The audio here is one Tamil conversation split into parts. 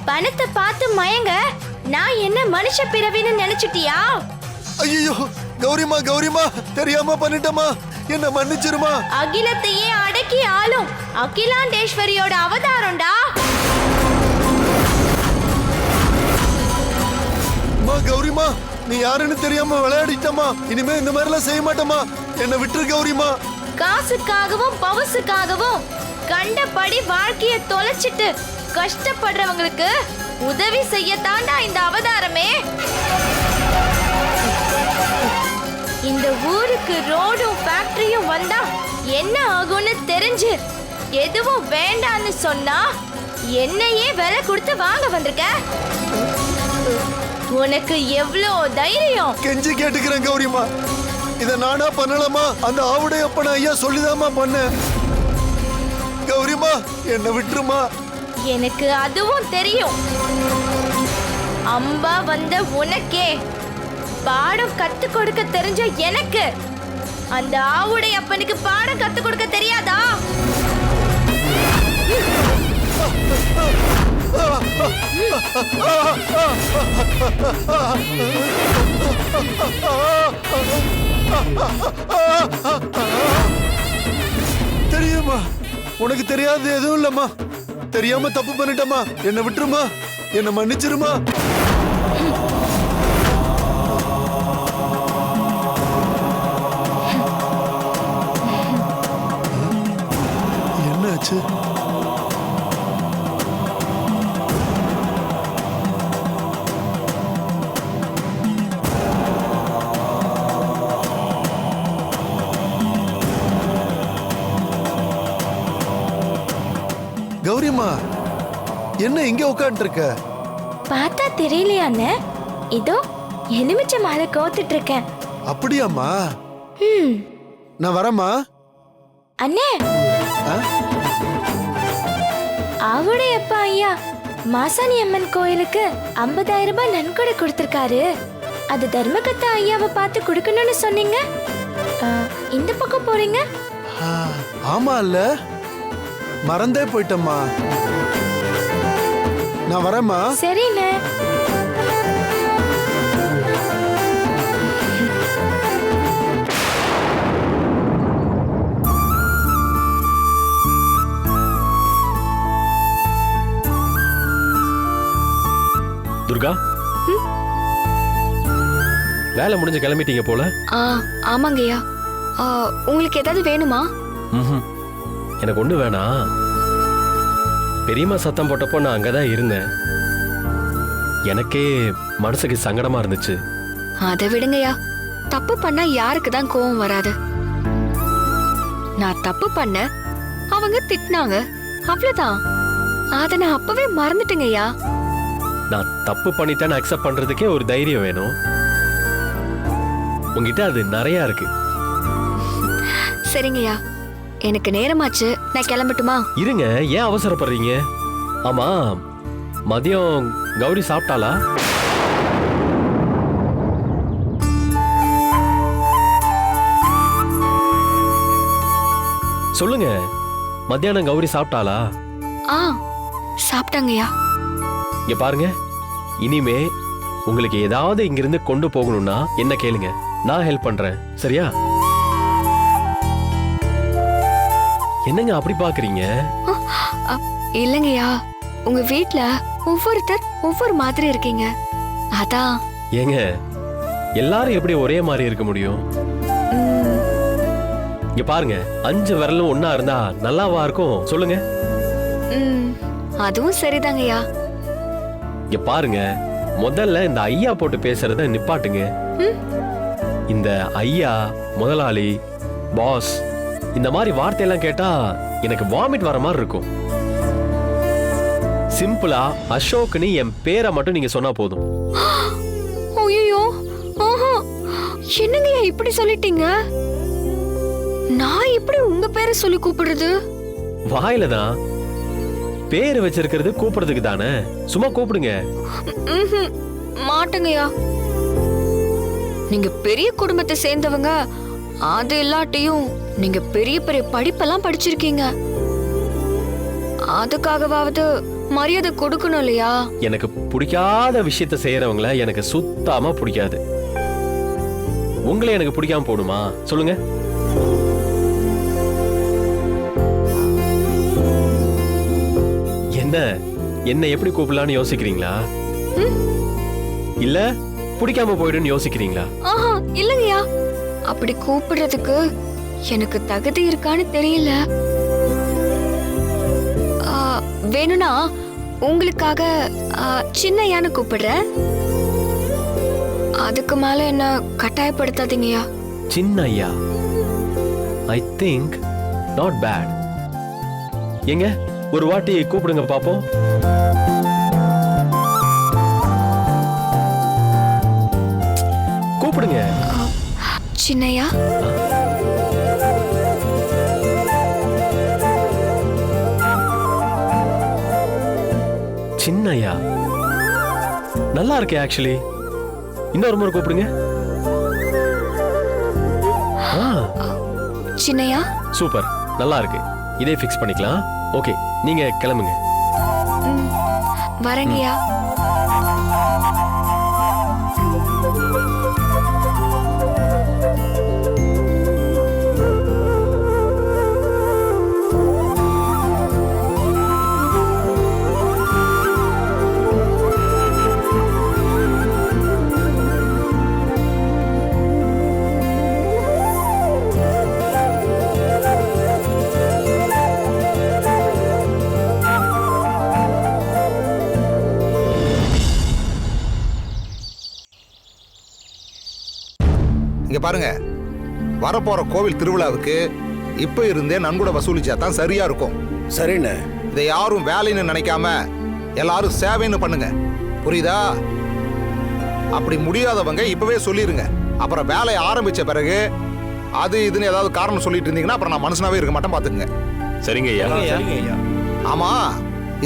பணத்தை பார்த்து மயங்க நான் என்ன மனுஷ பிறவின்னு நினைச்சிட்டியா? ஐயோ கௌரிமா கௌரிமா, தெரியாம பண்ணிட்டமா, என்ன மன்னிச்சிருமா. அகிலத்தையே அடக்கி ஆளும் அகிலாண்டேஸ்வரியோட அவதாரம்டா. கௌரிமா, நீ யாருன்னு தெரியாம விளையாடிட்டமா. இனிமே இந்த மாதிரி எல்லாம் செய்ய மாட்டோமா. என்ன விட்டுரு கௌரிமா. காசுக்காகவும் பவசுக்காகவும் கண்டபடி வாழ்க்கைய தொலைச்சிட்டு கஷ்டப்படுறவங்களுக்கு உதவி செய்யத்தாண்டா இந்த அவதாரமே. இந்த ஊருக்கு ரோடும் ஃபேக்டரியும் வந்தா என்ன ஆகும்னு தெரிஞ்சு எதுவும் வேண்டான்னு சொன்னா என்னையே விலை கொடுத்து வாங்க வந்திருக்க. உனக்கு எவ்வளோ தைரியம்? கெஞ்சி கேட்டுக்கிறேன் கௌரிமா, இத நானா பண்ணலாமா? அந்த ஆவுடைய அப்பன ஐயா சொல்லிதாமா பண்ண. கௌரிமா, என்ன விட்டுருமா. எனக்கு அதுவும் தெரியும். அம்பா வந்த உனக்கே பாடம் கத்து கொடுக்க தெரிஞ்ச எனக்கு அந்த ஆவுடைய அப்பனுக்கு பாடம் கத்து கொடுக்க தெரியாதா? தெரியுமா, உனக்கு தெரியாது எதுவும் இல்லம்மா. தெரியாம தப்பு பண்ணிட்டமா, என்ன விட்டுருமா, என்ன மன்னிச்சிருமா. என்னாச்சு? கௌரிமா, என்ன இங்க உட்கார்ந்து இருக்க? பார்த்தா தெரியலையாண்ணே, இதோ எலுமிச்சை மாலை கோத்துட்டு இருக்கேன். அப்படியாம்மா? நான் வரேம்மா. அண்ணே, அவருடைய அப்பா ஐயா மாசாணி அம்மன் கோயிலுக்கு 50,000 ரூபாய் நன்கொடை கொடுத்திருக்காரு. அது தர்மகத்தா ஐயாவை பார்த்து கொடுக்கணும்னு சொன்னீங்க. இந்த பக்கம் போறீங்க? ஆமா இல்ல, மறந்தே போயிட்டம்மா. நான் வரேம்மா. சரிண்ணே. துர்கா, வேலை முடிஞ்சு கிளம்பிட்டீங்க போல. ஆமாங்கய்யா. உங்களுக்கு ஏதாவது வேணுமா? எனக்கு ஒண்ணு வேணாம். பெரியம்மா சத்தம் போட்டப்போ நான் அங்கதான் இருந்தேன். எனக்கே மனசுக்கு சங்கடமா இருந்துச்சு. அதை விடுங்கய்யா, தப்பு பண்ணா யாருக்கு தான் கோவம் வராது. நான் தப்பு பண்ண, அவங்க திட்டினாங்க, அவ்வளவுதான். அத நான் அப்பவே மறந்துட்டேங்கய்யா. நான் தப்பு பண்ணிட்டேன்னு அக்செப்ட் பண்றதுக்கே ஒரு தைரியம் வேணும். உங்ககிட்ட அது நிறைய இருக்கு. சரிங்கய்யா, எனக்கு நேரமாச்சு, நான் கிளம்பட்டுமா? இருங்க, ஏன் அவசரப்படுறீங்க? ஆமா, மதியம் கௌரி சாப்பிட்டாளா? சொல்லுங்க, மத்தியானம் கௌரி சாப்பிட்டாளா? சாப்பிட்டாங்கய்யா. இங்க பாருங்க, இனிமே உங்களுக்கு ஏதாவது இங்கிருந்து கொண்டு போகணும்னா என்ன கேளுங்க, நான் ஹெல்ப் பண்றேன். சரியா? என்னங்க அப்படி பாக்குறீங்க? இல்லங்கய்யா, உங்க வீட்ல ஒவ்வொருத்தர் ஒவ்வொரு மாதிரி இருக்கீங்க, அதான். ஏங்க, எல்லாரும் எப்படி ஒரே மாதிரி இருக்க முடியும்? இங்க பாருங்க, 5 விரலும் ஒன்னா இருந்தா நல்லாவா இருக்கும்? சொல்லுங்க. அதுவும் சரிதாங்கய்யா. இங்க பாருங்க, முதல்ல இந்த ஐயா போட்டு பேசுறத நிப்பாட்டுங்க. இந்த ஐயா, முதலாளி, பாஸ், இந்த மாதிரி வார்த்தையெல்லாம் கேட்டா எனக்கு வாமிட் வர மாதிரி இருக்கும். சிம்பிளா அசோக்னு என் பேரை மட்டும் நீங்க சொன்னா போதும். ஐயோ, என்னங்கய்யா இப்படி சொல்லிட்டீங்க? நான் இப்படி உங்க பேரை சொல்லி கூப்பிடுறது? வாயில தான். பேரு வச்சிருக்கிறது கூப்பிடுறதுக்கு தானே, சும்மா கூப்பிடுங்க. மாட்டேங்கய்யா. நீங்க பெரிய குடும்பத்தை சேர்ந்தவங்க, அது இல்லாட்டியும் நீங்க பெரிய பெரிய படிப்பெல்லாம் படிச்சிருக்கீங்க. அதுக்காகவாவது மரியாதை கொடுக்கணும் இல்லையா? எனக்கு பிடிக்காத விஷயத்த செய்யறவங்கள எனக்கு சுத்தமா பிடிக்காது. உங்களை எனக்கு பிடிக்காம போடுமா சொல்லுங்க? என்ன எப்படி கூப்பிடலான்னு யோசிக்கிறீங்களா? இல்ல பிடிக்காம போயிடுன்னு யோசிக்கிறீங்களா? ஆஹா இல்லங்கய்யா, அப்படி கூப்பிடுறதுக்கு எனக்கு தகுதி இருக்கான்னு தெரியல. வேணும்னா உங்களுக்காக சின்னையான்னு கூப்பிடுறேன். அதுக்கு மேல என்ன கட்டாயப்படுத்தாதீங்கய்யா. சின்னையா, ஐ திங்க் நாட் பேட். எங்க ஒரு வாட்டி கூப்பிடுங்க பாப்போம். கூப்பிடுங்க. சின்னையா. சின்னையா நல்லா இருக்கே ஆக்சுவலி. இன்னொரு முறை கூப்பிடுங்க. சின்னையா. சூப்பர், நல்லா இருக்கு. இதே ஃபிக்ஸ் பண்ணிக்கலாம். ஓகே, நீங்க கிளம்புங்க. வரேங்கய்யா. இங்க பாருங்க, வரப்போற கோவில் திருவிழாவுக்கு இப்ப இருந்தே நன்கொடை வசூலிச்சா தான் சரியா இருக்கும். சரிண்ணே. இதை யாரும் வேலைன்னு நினைக்காம எல்லாரும் சேவைன்னு பண்ணுங்க, புரியுதா? அப்படி முடியாதவங்க இப்பவே சொல்லிருங்க. அப்புறம் வேலையை ஆரம்பிச்ச பிறகு அது இதுன்னு ஏதாவது காரணம் சொல்லிட்டு இருந்தீங்கன்னா அப்புறம் நான் மனுஷனாவே இருக்க மாட்டேன், பாத்துங்க. சரிங்க ஐயா. ஆமா,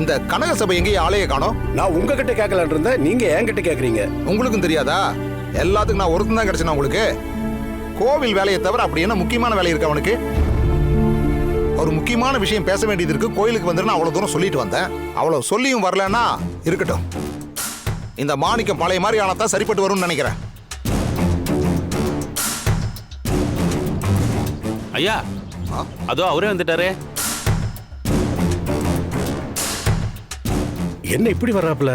இந்த கனக சபை எங்கேயும் ஆளைய காணோம்? நான் உங்ககிட்ட கேட்கலான் இருந்தேன், நீங்க என்கிட்ட கேக்குறீங்க. உங்களுக்கும் தெரியாதா? எல்லாத்துக்கும் நான் ஒருத்தன் தான் கிடைச்சேன் உங்களுக்கு. கோவில் வேலையை தவிர அப்படி என்ன முக்கியமான வேலை இருக்கு அவனுக்கு? ஒரு முக்கியமான விஷயம் பேச வேண்டியது இருக்கு, கோயிலுக்கு வந்து அவ்வளவு தூரம் சொல்லிட்டு வந்தேன். அவ்வளவு சொல்லியும் வரலன்னா இருக்கட்டும். இந்த மாணிக்கம் பழைய மாதிரி ஆனதான் சரிப்பட்டு வரும்னு நினைக்கிறேன். ஐயா, அதோ அவரே வந்துட்டாரு. என்ன இப்படி வர்றாப்ல?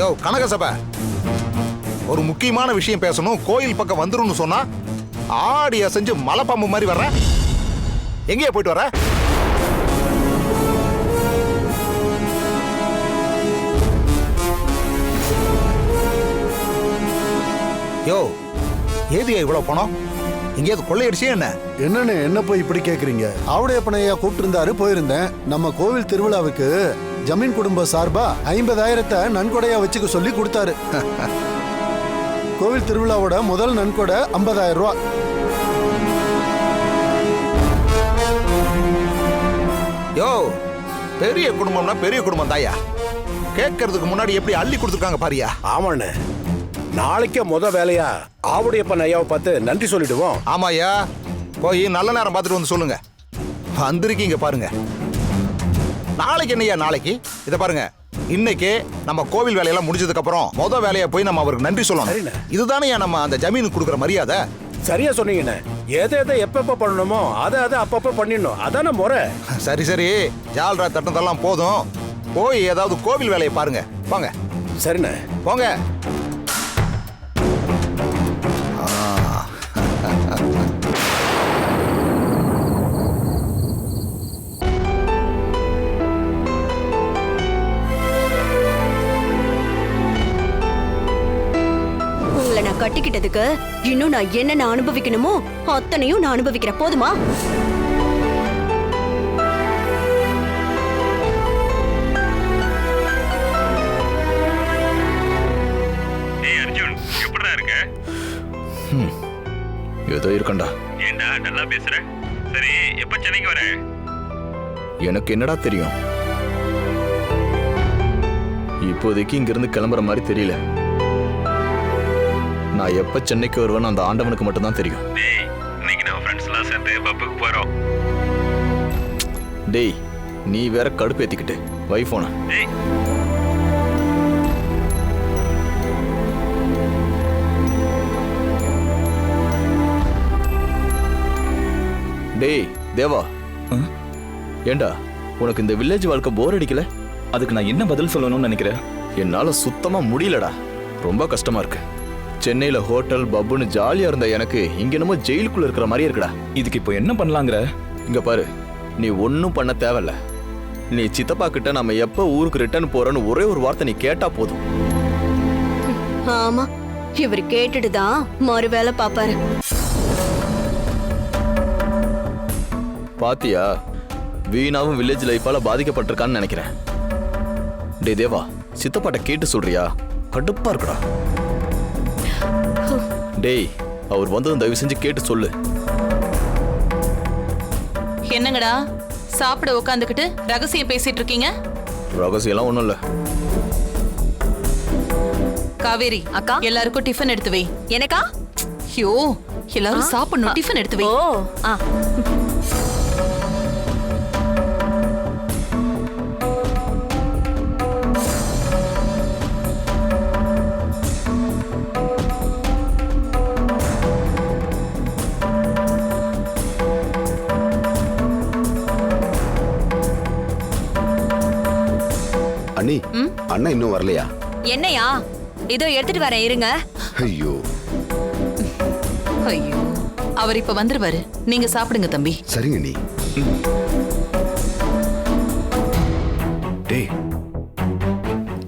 யோ கனகசபை, ஒரு முக்கியமான விஷயம் பேசணும், கோயில் பக்கம் வந்துரும்னு சொன்னா ஆடி அசைஞ்சு மலைப்பாம்பு மாதிரி வர்ற. எங்கேயா போயிட்டு வர? யோ, ஏதியா இவ்வளவு பணம்? எங்கேயாவது கொள்ளையடிச்சே என்ன? என்னன்னு என்ன போய் இப்படி கேக்குறீங்க? ஆவுடையப்பனையா கூப்பிட்டு இருந்தாரு, போயிருந்தேன். நம்ம கோவில் திருவிழாவுக்கு ஜமீன் குடும்ப சார்பா 50,000 நன்கொடையா வச்சுக்க சொல்லி கொடுத்தாரு. கோவில் திருவிழாவோட முதல் நன்கொடை 50,000 ரூபாய். யோ, பெரிய குடும்பம்னா பெரிய குடும்பம் தாயா. கேட்கறதுக்கு முன்னாடி எப்படி அள்ளி கொடுத்துருக்காங்க பாரியா. ஆமாண்ணே, நாளைக்கே முத வேலையா ஆவுடையப்பன் ஐயாவை பார்த்து நன்றி சொல்லிடுவோம். ஆமாயா, போய் நல்ல நேரம் பார்த்துட்டு வந்து சொல்லுங்க. வந்திருக்கீங்க பாருங்க. நாளைக்கு என்னையா நாளைக்கு? இதை பாருங்க, இன்னைக்கு நம்ம கோவில் வேலையெல்லாம் முடிஞ்சதுக்கு அப்புறம் முத வேலையா போய் நம்ம அவருக்கு நன்றி சொல்லணும். இதுதானே நம்ம அந்த ஜமீனுக்கு கொடுக்குற மரியாதை. சரியா சொன்னீங்கண்ணே. எதை எப்பப்ப பண்ணணுமோ அதை அப்பப்ப பண்ணிடணும், அதான முறை. சரி சரி, ஜால்ரா தட்டினதெல்லாம் போதும். போய் ஏதாவது கோவில் வேலையை பாருங்க. வாங்க. சரிண்ணே, போங்க. நான் கட்டிக்கிட்டதுக்கு இன்னும் நான் என்ன அனுபவிக்கணுமோ அத்தனையும் நான் அனுபவிக்கிறேன், போதுமா? ஏதோ இருக்கண்டா. ஏண்டா நல்லா பேசுற? சரி, எப்ப சென்னைக்கு வர? எனக்கு என்னடா தெரியும்? இப்போதைக்கு இங்கிருந்து கிளம்புற மாதிரி தெரியல. நான் எப்ப சென்னைக்கு வருவேன்னு அந்த ஆண்டவனுக்கு மட்டும்தான் தெரியும். டேய், இன்னைக்கு நம்ம ஃப்ரெண்ட்ஸ் எல்லாம் சேர்ந்து பப்புக்கு போறோம். டேய், நீ வேற கடுப்பேத்திக்கிட்டு வைஃபோன டேய் டேய் தேவா ஏண்டா உனக்கு இந்த வில்லேஜ் வாழ்க்கை போர் அடிக்கல? அதுக்கு நான் என்ன பதில் சொல்லணும்னு நினைக்கிறேன்? என்னால சுத்தமா முடியலடா. ரொம்ப கஷ்டமா இருக்கு. சென்னையில ஹோட்டல் பப்புன்னு ஜாலியா இருந்த எனக்கு இங்க என்னமோ ஜெயிலுக்குள்ள இருக்கிற மாதிரி இருக்குடா. இதுக்கு இப்போ என்ன பண்ணலாங்கிற? இங்க பாரு, நீ ஒன்னும் பண்ண தேவையில்ல. நீ சித்தப்பா கிட்ட நம்ம எப்ப ஊருக்கு ரிட்டர்ன் போறோன்னு ஒரே ஒரு வார்த்தை நீ கேட்டா போதும். ஆமா, இவர் கேட்டுட்டு தான் மறு வேலை பாப்பாரு. பாத்தியா, வீணாவும் வில்லேஜ் லைஃபால பாதிக்கப்பட்டிருக்கான்னு நினைக்கிறேன். டே தேவா, சித்தப்பாட்ட கேட்டு சொல்றியா? கடுப்பா இருக்குடா. டேய், அவர் வந்ததும் தயவு செஞ்சு கேட்டு சொல்லு. என்னங்கடா சாப்பிட உட்காந்துக்கிட்டு ரகசியம் பேசிட்டு இருக்கீங்க? ரகசியம்லாம் ஒண்ணும் இல்ல. காவேரி அக்கா, எல்லாருக்கும் டிஃபன் எடுத்து வை. எனக்கா? ஐயோ, எல்லாரும் சாப்பிடணும். டிஃபன் எடுத்து வை. ஓ ஆ. அண்ணி, அண்ணா இன்னும் வரலையா? என்னையா? இதோ எடுத்துட்டு வரேன், இருங்க. ஐயோ ஐயோ, அவர் இப்ப வந்துருவாரு. நீங்க சாப்பிடுங்க தம்பி. சரிங்க நீ. டேய்,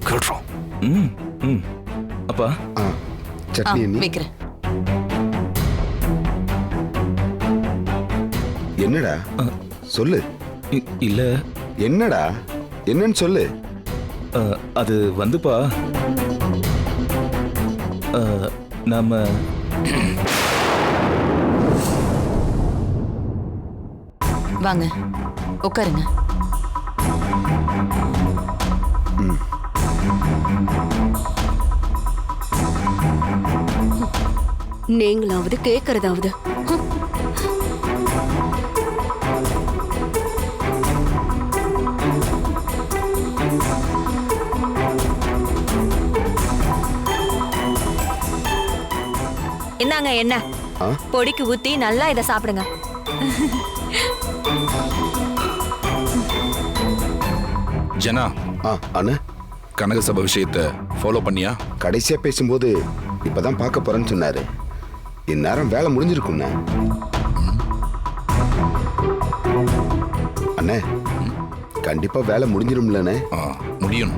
கேட்றோம். ம் ம் அப்பா, சட்னி அண்ணி. வைக்கிறேன். என்னடா சொல்லு. இல்ல என்னடா என்னன்னு சொல்லு. அது வந்துப்பா, நாம வாங்க உட்காருங்க. நீங்களாவது கேக்குறதாவது. என்னங்க என்ன பொடிக்கு ஊத்தி நல்லா இதை சாப்பிடுங்க. ஜனா, அண்ணா, கனகசபை விஷயத்தை ஃபாலோ பண்ணியா? கடைசியா பேசும்போது இப்பதான் பார்க்க போறேன்னு சொன்னாரு. இந்நேரம் வேலை முடிஞ்சிருக்கும்ண்ணே. அண்ணே, கண்டிப்பா வேலை முடிஞ்சிரும்லண்ணே. முடியும்.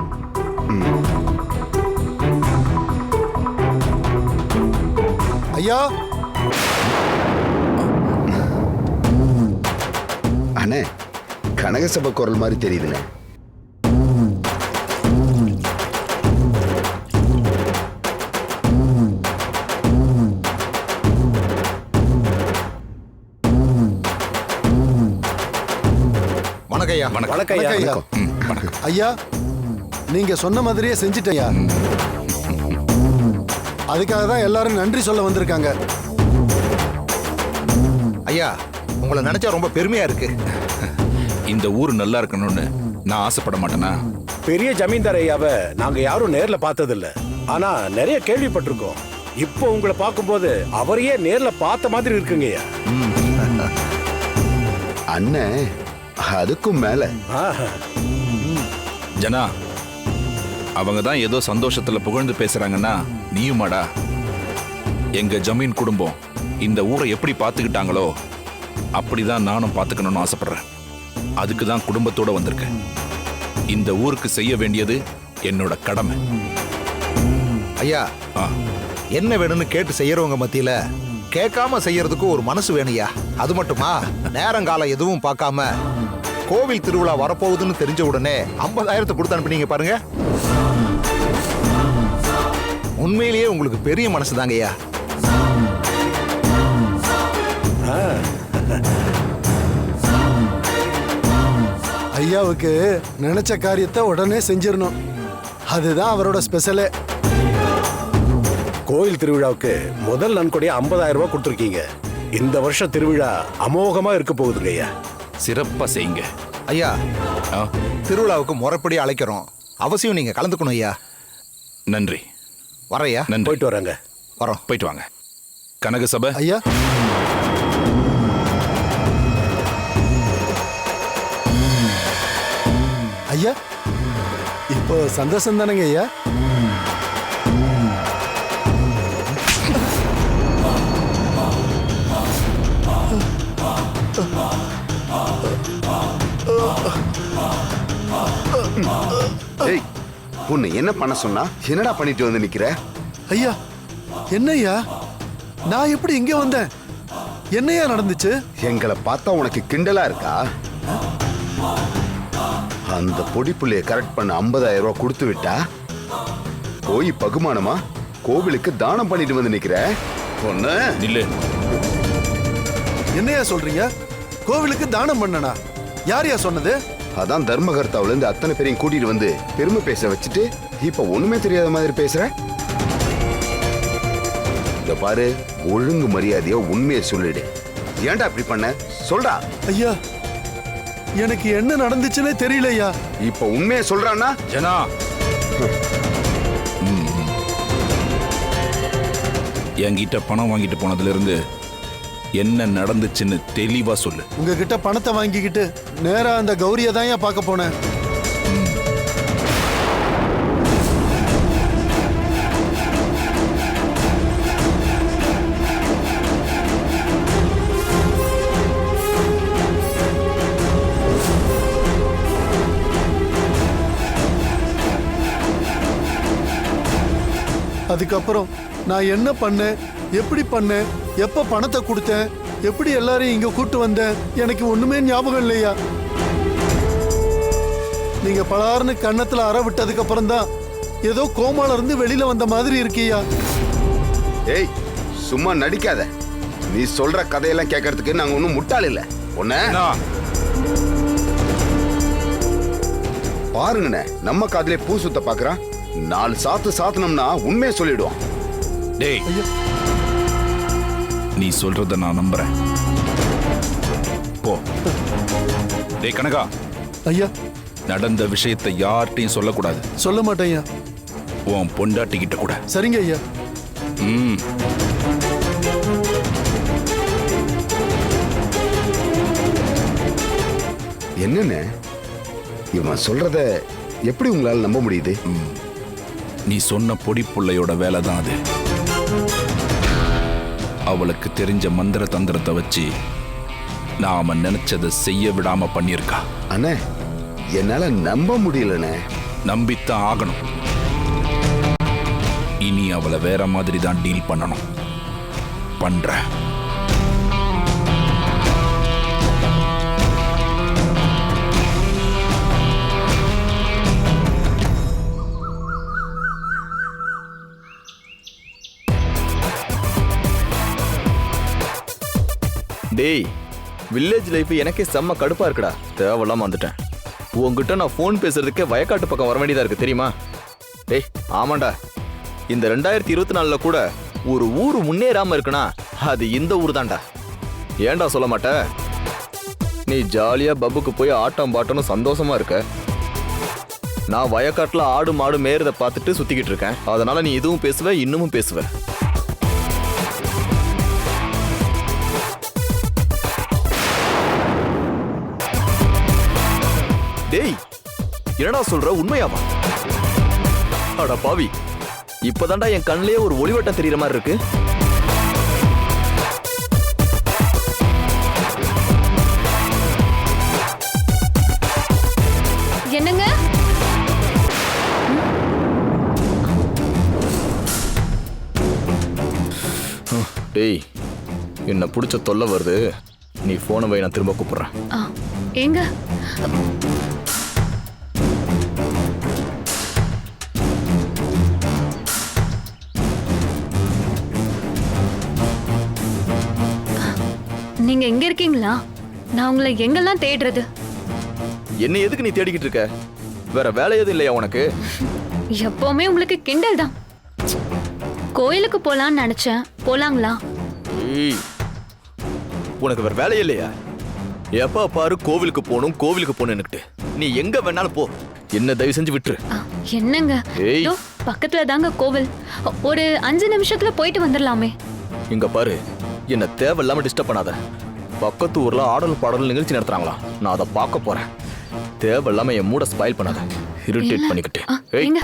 ஐயா, அண்ணே, கனகசபை குரல் மாதிரி தெரியுதுண்ணே. வணக்கம் ஐயா. வணக்கம் ஐயா. ஐயா. ஐயா, நீங்க சொன்ன மாதிரியே செஞ்சுட்டேயா. அதுக்காக தான் எல்லாரும் நன்றி சொல்ல வந்திருக்காங்க. ஐயா, உங்களை நினைச்சா ரொம்ப பெருமையா இருக்கு. இந்த ஊர் நல்லா இருக்கணும்னு நான் ஆசைப்பட மாட்டேனா? பெரிய ஜமீன்தார் ஐயாவை நாங்க யாரும் நேர்ல பார்த்தது இல்ல. ஆனா நிறைய கேள்விப்பட்டிருக்கோம். இப்போ உங்களை பார்க்கும்போது அவரையே நேர்ல பார்த்த மாதிரி இருக்குங்கய்யா. அண்ணே, அதுக்கும் மேல. ஜனா, அவங்க தான் ஏதோ சந்தோஷத்துல புகழ்ந்து பேசுறாங்கன்னா நீயுமாடா? எங்க ஜமீன் குடும்பம் இந்த ஊரை எப்படி பார்த்துக்கிட்டாங்களோ அப்படிதான் நானும் பார்த்துக்கணும்னு ஆசைப்படுறேன். அதுக்கு தான் குடும்பத்தோட வந்திருக்கேன். இந்த ஊருக்கு செய்ய வேண்டியது என்னோட கடமை. ஐயா, என்ன வேணும்னு கேட்டு செய்யறவங்க மத்தியில கேட்காம செய்யறதுக்கு ஒரு மனசு வேணுயா. அது மட்டுமா, நேரங்காலம் எதுவும் பார்க்காம கோவில் திருவிழா வரப்போகுதுன்னு தெரிஞ்ச உடனே 50,000 கொடுத்து அனுப்பினீங்க பாருங்க. உண்மையிலேயே உங்களுக்கு பெரிய மனசு தாங்கய்யா. ஐயாவுக்கு நினைச்ச காரியத்தை உடனே செஞ்சிடணும். அதுதான் அவரோட ஸ்பெஷலே. கோயில் திருவிழாவுக்கு முதல் நன்கொடையா 50,000 ரூபாய் கொடுத்துருக்கீங்க. இந்த வருஷம் திருவிழா அமோகமா இருக்க போகுதுங்க ஐயா. சிறப்பா செய்யுங்க. ஐயா, ஆ, திருவிழாவுக்கு முறைப்படி அழைக்கிறோம். அவசியம் நீங்க கலந்துக்கணும் ஐயா. நன்றி. வரையா? நன்றி. போயிட்டு வராங்க. வரோம். போயிட்டு வாங்க. கனக சபை. ஐயா, ஐயா, இப்போ சந்தோஷம் தானேங்க ஐயா? ஏய், உன்னை என்ன பண்ண சொன்னா என்னடா பண்ணிட்டு வந்து நிக்கிற? ஐயா, என்னய்யா, நான் எப்படி இங்க வந்தேன்? என்னையா நடந்துச்சு? எங்களை பார்த்தா உனக்கு கிண்டலா இருக்கா? அந்த பொடி புள்ளைய கரெக்ட் பண்ண 50,000 ரூபாய் கொடுத்து விட்டா போய் பகுமானமா கோவிலுக்கு தானம் பண்ணிட்டு வந்து நிக்கிற பொண்ணு. நில்லு. என்னையா சொல்றீங்க? கோவிலுக்கு தானம் பண்ணனா? யாரையா சொன்னது? அதான் தர்மகர்த்தாவுல இருந்து அத்தனை பேரையும் கூட்டிட்டு வந்து பெருமை பேச வச்சுட்டு இப்ப ஒண்ணுமே தெரியாத மாதிரி பேசுற. இத பாரு, ஒழுங்கு மரியாதையா உண்மையை சொல்லிடு. ஏன்டா இப்படி பண்ண? சொல்றா. ஐயா, எனக்கு என்ன நடந்துச்சுன்னே தெரியலையா. இப்ப உண்மையை சொல்றான்னா? ஜனா, என்கிட்ட பணம் வாங்கிட்டு போனதுல இருந்து என்ன நடந்துச்சுன்னு தெளிவா சொல்லு. உங்ககிட்ட பணத்தை வாங்கிக்கிட்டு நேரா அந்த கௌரியை தான் ஏன் பார்க்க போனேன். அதுக்கப்புறம் நான் என்ன பண்ணேன், எப்படி பண்ணேன், எப்ப பணத்தை கொடுத்தேன், எப்படி எல்லாரையும் இங்க கூட்டு வந்தேன், எனக்கு ஒண்ணுமே ஞாபகம் இல்லையா. நீங்க பலாருன்னு கன்னத்துல அற விட்டதுக்கு அப்புறம் தான் ஏதோ கோமால இருந்து வெளியில வந்த மாதிரி இருக்கியா. ஏய், சும்மா நடிக்காத. நீ சொல்ற கதையெல்லாம் கேட்கறதுக்கு நாங்க ஒன்னும் முட்டாள் இல்ல. பாருங்கண்ணே, நம்ம காதலே பூ சுத்த பாக்குறான். 4 சாத்து சாத்தனம்னா உண்மையை சொல்லிடுவான். டேய், நீ சொல்றத நான் நம்புறேன். போ. டேய் கனகா. ஐயா, நடந்த விஷயத்தை யார்கிட்டையும் சொல்லக்கூடாது. சொல்ல மாட்டேன் ஐயா. உன் பொண்டாட்டிக்கிட்ட கூட. சரிங்க ஐயா. என்னன்னு இவன் சொல்றத எப்படி உங்களால நம்ப முடியுது? நீ சொன்ன பொடி புள்ளையோட வேலை தான் அது. அவளுக்கு தெரிஞ்ச மந்திர தந்திரத்தை வச்சு நாம நினைச்சதை செய்ய விடாம பண்ணியிருக்கா. அண்ணே, என்னால நம்ப முடியலண்ணே. நம்பித்தான் ஆகணும். இனி அவளை வேற மாதிரி தான் டீல் பண்ணணும். பண்ற. டேய், வில்லேஜ் லைஃப் எனக்கே செம்ம கடுப்பா இருக்குடா. தேவையில்லாம வந்துட்டேன். உங்ககிட்ட நான் ஃபோன் பேசுறதுக்கே வயக்காட்டு பக்கம் வர வேண்டியதா இருக்கு தெரியுமா? டேய், ஆமாண்டா, இந்த 2024 கூட ஒரு ஊர் முன்னேறாம இருக்குன்னா அது இந்த ஊர் தான்டா. ஏன்டா சொல்ல மாட்ட? நீ ஜாலியா பப்புக்கு போய் ஆட்டம் பாட்டம்னு சந்தோஷமா இருக்க. நான் வயக்காட்டுல ஆடு மாடு மேறத பார்த்துட்டு சுத்திக்கிட்டு இருக்கேன். அதனால நீ இதுவும் பேசுவ, இன்னமும் பேசுவ. டேய், என்னடா சொல்ற? உண்மையாவா? அட பாவி, இப்பதான்டா என் கண்ணிலேயே ஒரு ஒளிவட்டம் தெரியற மாதிரி இருக்கு. என்னங்க? டேய், என்ன பிடிச்ச தொல்லை வருது. நீ போனை வை, நான் திரும்ப கூப்பிடுறேன். எங்க? நீங்க எங்க இருக்கீங்களா? நான் உங்களை எங்கெல்லாம் தேடுறது? என்ன எதுக்கு நீ தேடிக்கிட்டு இருக்க? வேற வேலை எதுவும் இல்லையா உனக்கு? எப்பவுமே உங்களுக்கு கிண்டல் தான். கோயிலுக்கு போலான்னு நினைச்சேன். போலாங்களா? ஏய், உனக்கு வேற வேலையே இல்லையா? எப்ப பாரு கோவிலுக்கு போகணும்னுக்கிட்டு நீ எங்க வேணாலும் போ, என்ன தயவு செஞ்சு விட்டுரு. என்னங்க ஏய். இதோ பக்கத்துல தாங்க கோவில், ஒரு 5 நிமிஷத்துல போயிட்டு வந்துடலாமே. இங்க பாரு, என்ன தேவையில்லாம டிஸ்டர்ப் பண்ணாத. பக்கத்து ஊர்ல ஆடல் பாடல் நிகழ்ச்சி நடத்துறாங்களா, நான் அதை பார்க்க போறேன். தேவையில்லாம என் மூட ஸ்பாயில் பண்ணாத, இரிட்டேட் பண்ணிக்கிட்டு. ஏய். ஏங்க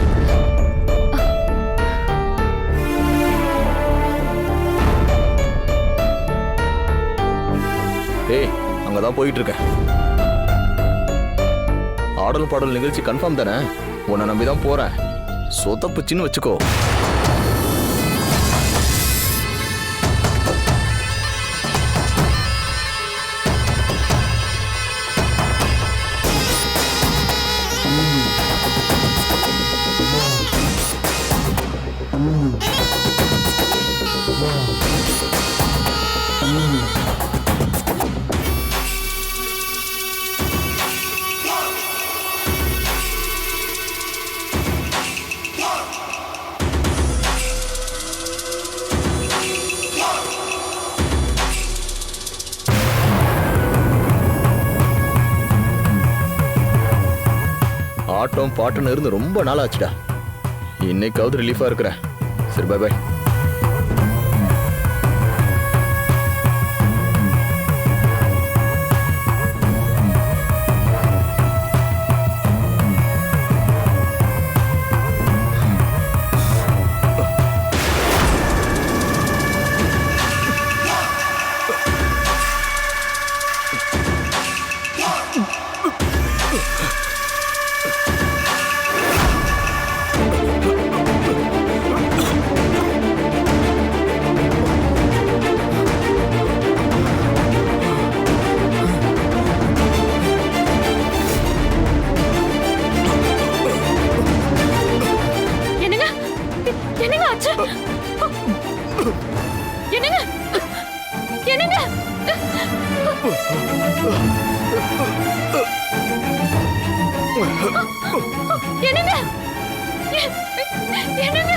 ஏய், அங்கதான் போயிட்டு இருக்கேன். ஆடல் பாடல் நிகழ்ச்சி கன்ஃபார்ம் தானே? உன்னை நம்பிதான் போறேன். சொதப்புச்சின்னு வச்சுக்கோ. ஆட்டம் பாட்டுன்னு இருந்து ரொம்ப நாள் ஆச்சுடா. இன்னைக்காவது ரிலீஃபா இருக்கிறேன். சரி, பை பை. என்னங்க ஆச்சு? என்னங்க என்னங்க என்னங்க என்னங்க